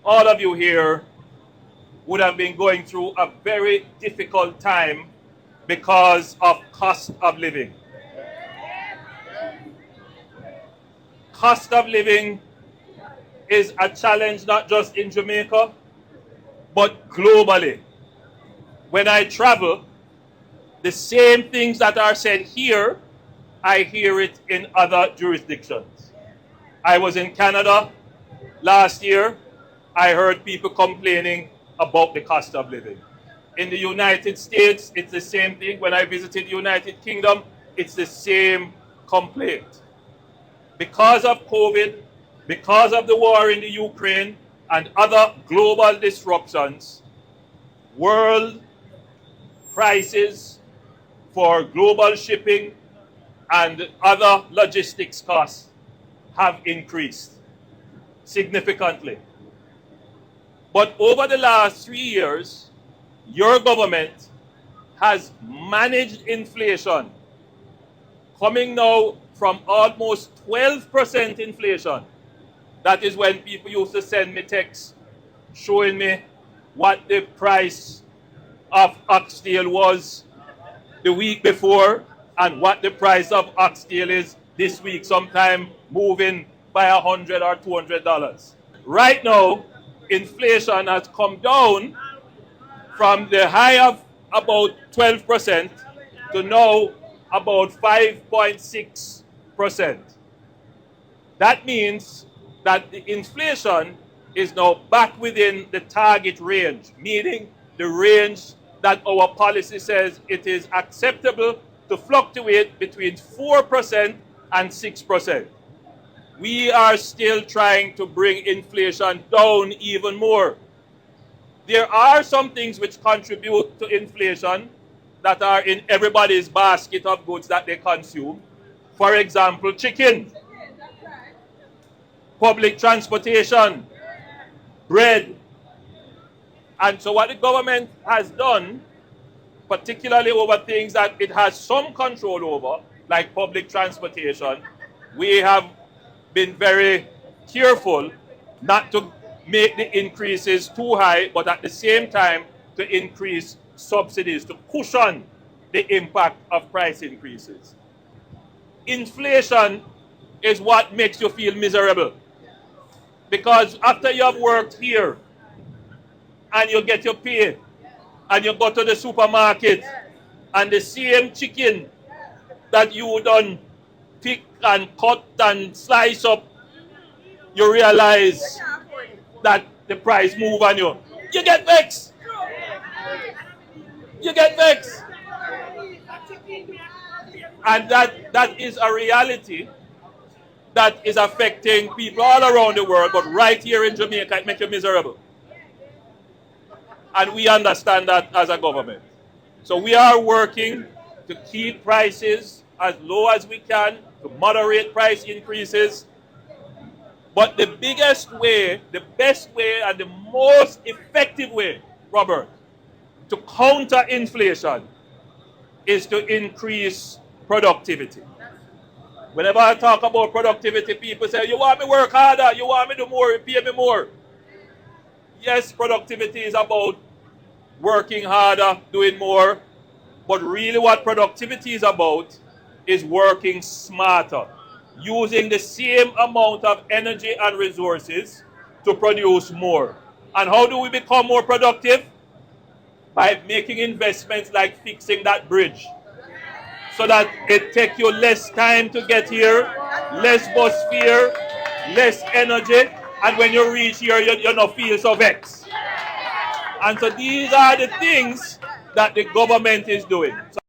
all of you here would have been going through a very difficult time because of cost of living. Cost of living is a challenge not just in Jamaica, but globally. When I travel, the same things that are said here, I hear it in other jurisdictions. I was in Canada last year. I heard people complaining about the cost of living. In the United States, it's the same thing. When I visited the United Kingdom, it's the same complaint. Because of COVID, because of the war in the Ukraine and other global disruptions, world prices for global shipping and other logistics costs have increased significantly. But over the last 3 years, your government has managed inflation, coming now from almost 12% inflation. That is when people used to send me texts showing me what the price of oxtail was the week before and what the price of oxtail is this week, sometime moving by $100 or $200. Right now, inflation has come down from the high of about 12% to now about 5.6%. That means that the inflation is now back within the target range, meaning the range that our policy says it is acceptable to fluctuate between 4% and 6%. We are still trying to bring inflation down even more. There are some things which contribute to inflation that are in everybody's basket of goods that they consume. For example, chicken, public transportation, bread. And so what the government has done, particularly over things that it has some control over, like public transportation, we have been very careful not to make the increases too high, but at the same time to increase subsidies to cushion the impact of price increases. Inflation is what makes you feel miserable. Because after you have worked here and you get your pay and you go to the supermarket and the same chicken that you done pick and cut and slice up, you realize that the price move on you. You get vexed. You get vexed. And that is a reality that is affecting people all around the world, but right here in Jamaica, it makes you miserable. And we understand that as a government. So we are working to keep prices as low as we can, to moderate price increases. But the biggest way, the best way, and the most effective way, Robert, to counter inflation is to increase productivity. Whenever I talk about productivity, people say, you want me to work harder, you want me to do more, you pay me more. Yes, productivity is about working harder, doing more, but really what productivity is about is working smarter, using the same amount of energy and resources to produce more. And how do we become more productive? By making investments like fixing that bridge, so that it takes you less time to get here, less bus fare, less energy, and when you reach here, you don't feel so vexed. And so these are the things that the government is doing.